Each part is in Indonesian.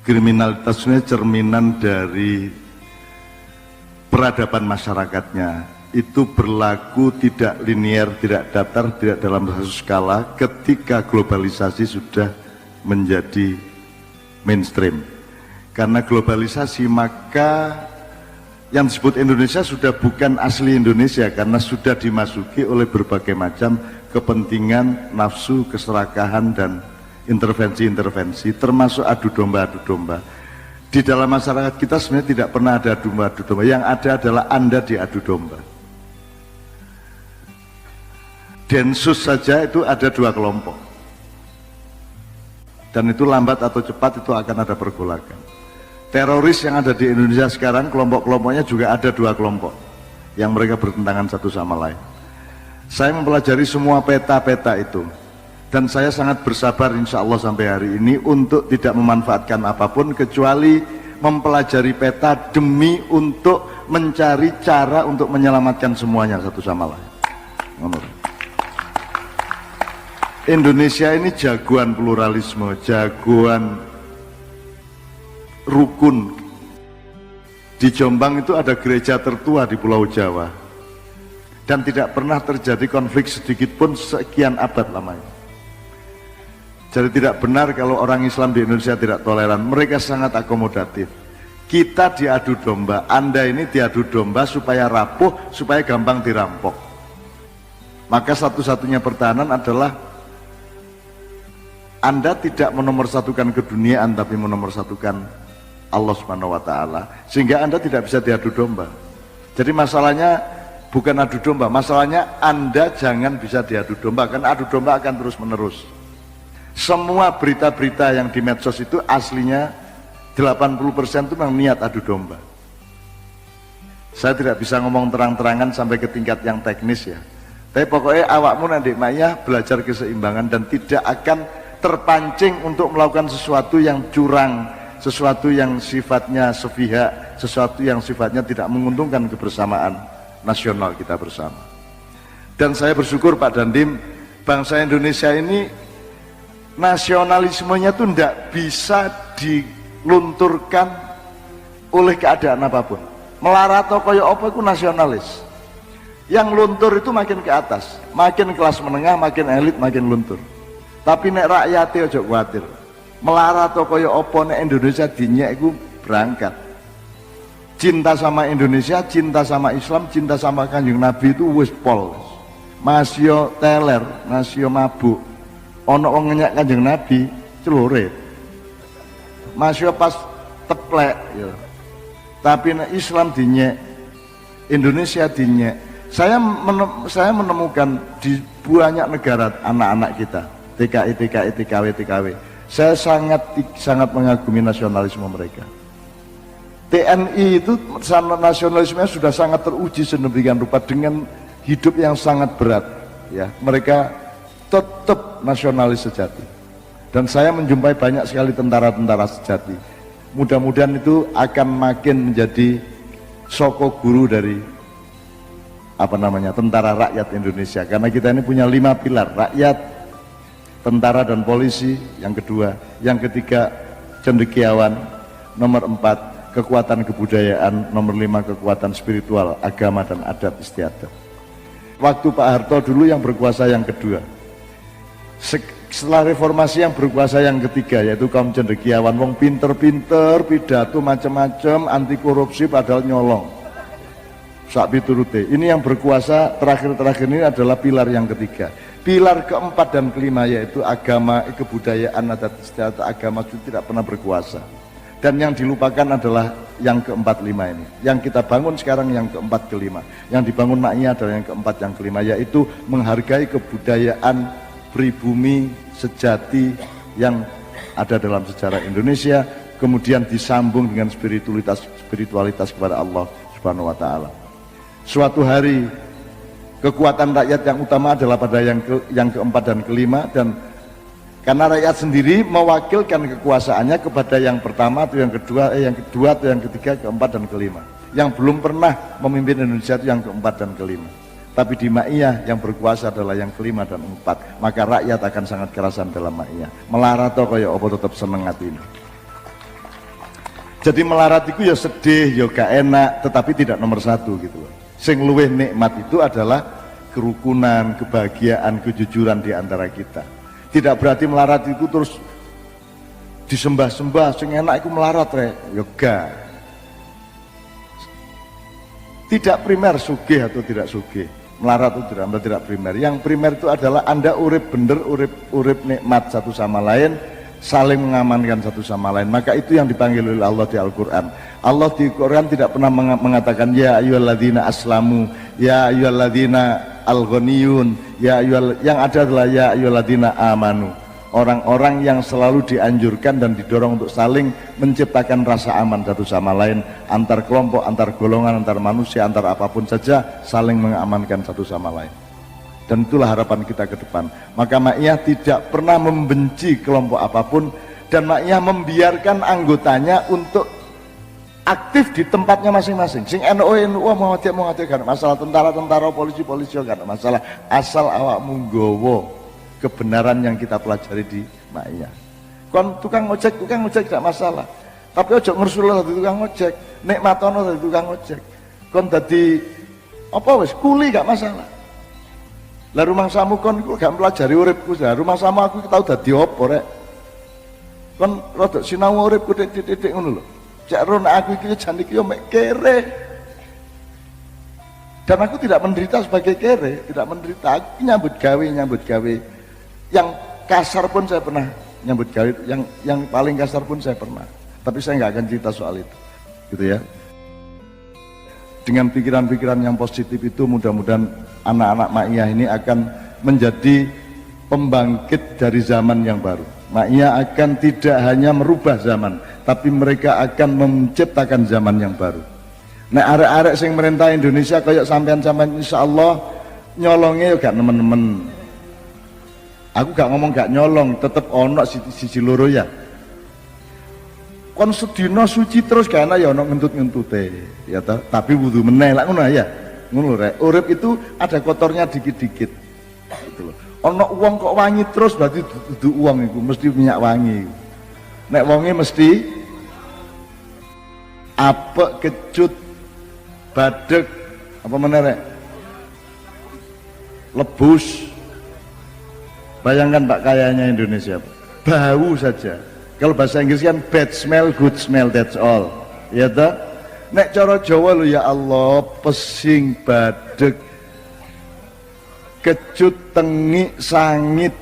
kriminalitas ini cerminan dari peradaban masyarakatnya. Itu berlaku tidak linear, tidak datar, tidak dalam satu skala ketika globalisasi sudah menjadi mainstream. Karena globalisasi maka yang disebut Indonesia sudah bukan asli Indonesia karena sudah dimasuki oleh berbagai macam kepentingan, nafsu, keserakahan dan intervensi-intervensi termasuk adu domba. Di dalam masyarakat kita sebenarnya tidak pernah ada adu domba, yang ada adalah Anda diadu domba. Densus saja itu ada 2 kelompok dan itu lambat atau cepat itu akan ada pergolakan. Teroris yang ada di Indonesia sekarang kelompok-kelompoknya juga ada 2 kelompok yang mereka bertentangan satu sama lain. Saya mempelajari semua peta-peta itu dan saya sangat bersabar insya Allah sampai hari ini untuk tidak memanfaatkan apapun kecuali mempelajari peta demi untuk mencari cara untuk menyelamatkan semuanya satu sama lain. Indonesia ini jagoan pluralisme, jagoan rukun. Di Jombang itu ada gereja tertua di Pulau Jawa dan tidak pernah terjadi konflik sedikit pun sekian abad lamanya. Jadi tidak benar kalau orang Islam di Indonesia tidak toleran, mereka sangat akomodatif. Kita diadu domba, Anda ini diadu domba supaya rapuh, supaya gampang dirampok. Maka satu-satunya pertahanan adalah Anda tidak menomorsatukan keduniaan tapi menomorsatukan Allah Subhanahu wa taala sehingga Anda tidak bisa diadu domba. Jadi masalahnya bukan adu domba, masalahnya Anda jangan bisa diadu domba karena adu domba akan terus menerus. Semua berita-berita yang di medsos itu aslinya 80% itu memang niat adu domba. Saya tidak bisa ngomong terang-terangan sampai ke tingkat yang teknis ya. Tapi pokoknya awakmu nanti Maya belajar keseimbangan dan tidak akan terpancing untuk melakukan sesuatu yang curang, sesuatu yang sifatnya sepihak, sesuatu yang sifatnya tidak menguntungkan kebersamaan nasional kita bersama. Dan saya bersyukur Pak Dandim, bangsa Indonesia ini nasionalismenya tuh tidak bisa dilunturkan oleh keadaan apapun. Melarat atau kaya apa itu nasionalis. Yang luntur itu makin ke atas, makin kelas menengah, makin elit, makin luntur. Tapi nek rakyatnya aja khawatir. Melarat atau kaya apa nek Indonesia dinyek iku berangkat. Cinta sama Indonesia, cinta sama Islam, cinta sama Kanjeng Nabi itu wis pol. Masih teler, masih mabuk. Ono wong ngenyek Kanjeng Nabi celurit. Masih pas teplek ya. Tapi nek Islam dinyek, Indonesia dinyek. Saya menemukan di banyak negara anak-anak kita TKI, TKW. Saya sangat mengagumi nasionalisme mereka. TNI itu nasionalismenya sudah sangat teruji sedemikian rupa dengan hidup yang sangat berat. Ya, mereka tetap nasionalis sejati. Dan saya menjumpai banyak sekali tentara-tentara sejati. Mudah-mudahan itu akan makin menjadi soko guru dari tentara rakyat Indonesia. Karena kita ini punya 5 pilar: rakyat, tentara dan polisi, yang kedua, yang ketiga cendekiawan, nomor 4 kekuatan kebudayaan, nomor 5 kekuatan spiritual, agama dan adat istiadat. Waktu Pak Harto dulu yang berkuasa yang kedua, setelah reformasi yang berkuasa yang ketiga, yaitu kaum cendekiawan, wong pinter-pinter, pidato macam-macam, anti korupsi padahal nyolong sak piturute. Ini yang berkuasa terakhir-terakhir ini adalah pilar yang ketiga. Pilar keempat dan kelima yaitu agama, kebudayaan, adat istiadat, agama itu tidak pernah berkuasa. Dan yang dilupakan adalah yang keempat lima ini. Yang kita bangun sekarang yang keempat kelima. Yang dibangun maknya adalah yang keempat yang kelima, yaitu menghargai kebudayaan pribumi sejati yang ada dalam sejarah Indonesia, kemudian disambung dengan spiritualitas kepada Allah Subhanahu wa taala. Suatu hari kekuatan rakyat yang utama adalah pada yang keempat dan kelima, dan karena rakyat sendiri mewakilkan kekuasaannya kepada yang pertama atau yang kedua atau yang ketiga, keempat dan kelima. Yang belum pernah memimpin Indonesia itu yang keempat dan kelima. Tapi di Ma'iyah yang berkuasa adalah yang kelima dan empat. Maka rakyat akan sangat kerasan dalam Ma'iyah. Melarat atau kaya apa tetap seneng hati ini. Jadi melarat itu ya sedih, ya gak enak, tetapi tidak nomor satu gitu loh. Sing luwih nikmat itu adalah kerukunan, kebahagiaan, kejujuran di antara kita. Tidak berarti melarat itu terus disembah-sembah, sing enak itu melarat rek, ya gak. Tidak primer sugih atau tidak sugih. Melarat itu tidak primer. Yang primer itu adalah Anda urip bener, urip nikmat satu sama lain, saling mengamankan satu sama lain. Maka itu yang dipanggil oleh Allah di Al-Quran. Allah di Quran tidak pernah mengatakan ya ayyuhalladzina aslamu, ya ayyuhalladzina al-ghaniyun, yang ada adalah ya ayyuhalladzina amanu. Orang-orang yang selalu dianjurkan dan didorong untuk saling menciptakan rasa aman satu sama lain, antar kelompok, antar golongan, antar manusia, antar apapun saja, saling mengamankan satu sama lain. Dan itulah harapan kita ke depan. Maka Ma'iyah tidak pernah membenci kelompok apapun, dan Ma'iyah membiarkan anggotanya untuk aktif di tempatnya masing-masing. Sing NU mau hati gak masalah, tentara polisi gak masalah, asal awakmu nggawa kebenaran yang kita pelajari di Ma'iyah. Kon tukang ojek gak masalah, tapi ojo ngersul dadi tukang ojek, nikmatono dadi tukang ojek. Kon dadi apa wis kuli gak masalah. Lah rumah samu kon iku gak pelajari uripku, rumah samu aku tau dadi apa rek. Kon rada sinau uripku titik-titik ngono lho. Cek ro nek aku iki jan iki yo mek kere. Dan aku tidak menderita sebagai kere, tidak menderita. Aku nyambut gawe. Yang kasar pun saya pernah nyambut gawe, yang paling kasar pun saya pernah. Tapi saya nggak akan cerita soal itu, gitu ya. Dengan pikiran-pikiran yang positif itu, mudah-mudahan anak-anak Ma'iyah ini akan menjadi pembangkit dari zaman yang baru. Ma'iyah akan tidak hanya merubah zaman, tapi mereka akan menciptakan zaman yang baru. Nah, arek-arek sing merintah Indonesia kayak sampean-sampean insyaallah nyolongnya gak nemen-nemen. Aku gak ngomong gak nyolong, tetep ono siji loro ya. Kon sedina suci terus gak ana ya ono ngentut-ngentute, ya toh. Tapi wudu meneh lak ngono ya. Ngono rek. Urip itu ada kotornya dikit-dikit. Gitu loh. Ono uang kok wangi terus berarti dudu uang iku mesti minyak wangi. Nek wonge mesti apek, kecut, badek, apa meneh rek? Lebus. Bayangkan Pak kayanya Indonesia, bau saja. Kalau bahasa Inggris kan bad smell, good smell, that's all. Ya toh? Nek cara Jawa lho ya Allah, pesing, badek, kecut, tengik, sangit.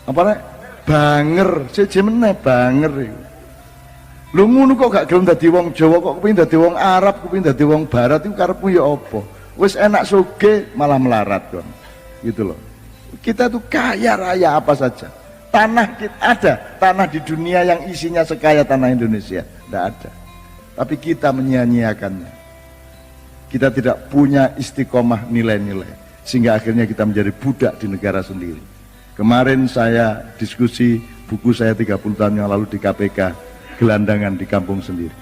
Apa nek? Banger, seje meneh banger iku. Lho ngono kok gak gelem dadi wong Jawa, kok kepengin dadi wong Arab, kepengin dadi wong Barat iku karepmu ya apa? Wis enak sugih malah melarat kon. Gitu loh. Kita tuh kaya raya apa saja. Tanah kita ada, tanah di dunia yang isinya sekaya tanah Indonesia, tidak ada. Tapi kita menyia-nyiakannya. Kita tidak punya istiqomah nilai-nilai, sehingga akhirnya kita menjadi budak di negara sendiri. Kemarin saya diskusi buku saya 30 tahun yang lalu di KPK, gelandangan di kampung sendiri.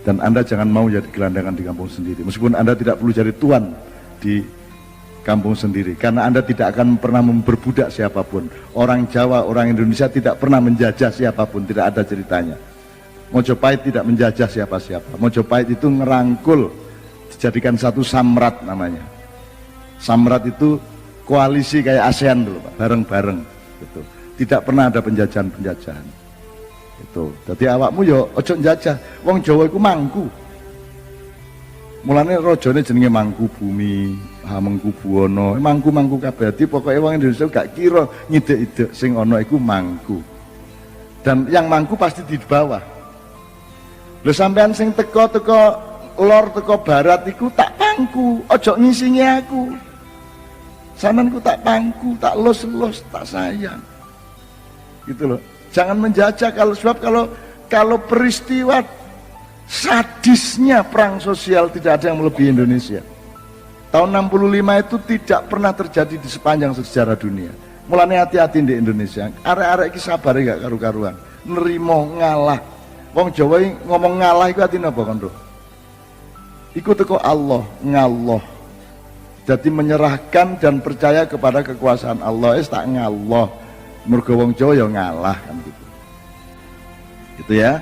Dan Anda jangan mau jadi gelandangan di kampung sendiri, meskipun Anda tidak perlu jadi tuan di kampung sendiri, karena Anda tidak akan pernah memperbudak siapapun. Orang Jawa, orang Indonesia tidak pernah menjajah siapapun, tidak ada ceritanya. Mojopahit tidak menjajah siapa-siapa. Mojopahit itu ngerangkul, dijadikan satu samrat namanya. Samrat itu koalisi kayak ASEAN dulu Pak, bareng-bareng gitu. Tidak pernah ada penjajahan-penjajahan itu. Jadi awakmu yo ojo njajah. Wong Jawa iku mangku. Mulane rajane jenenge Mangku Bumi, Hamengku Buwono, mangku-mangku kabeh. Dadi pokoke wong Indonesia gak kira ngidek-idek sing ana iku mangku. Dan yang mangku pasti di bawah. Lho sampean sing teko-teko lor teko barat iku tak pangku, ojo ngisingi aku. Sampeanku tak pangku, tak los-los, tak sayang. Gitu loh. Jangan menjajah kalau peristiwa sadisnya perang sosial tidak ada yang melebihi Indonesia. Tahun 65 itu tidak pernah terjadi di sepanjang sejarah dunia. Mulane hati-hati di Indonesia. Arek-arek iki sabar gak karu-karuan. Nerimo ngalah. Wong Jawa ngomong ngalah iku artine apa kon, Bro? Iku teko Allah, ngallah. Jadi menyerahkan dan percaya kepada kekuasaan Allah. Tak ngallah. Mergo wong Jawa ya ngalah kan gitu. Gitu ya.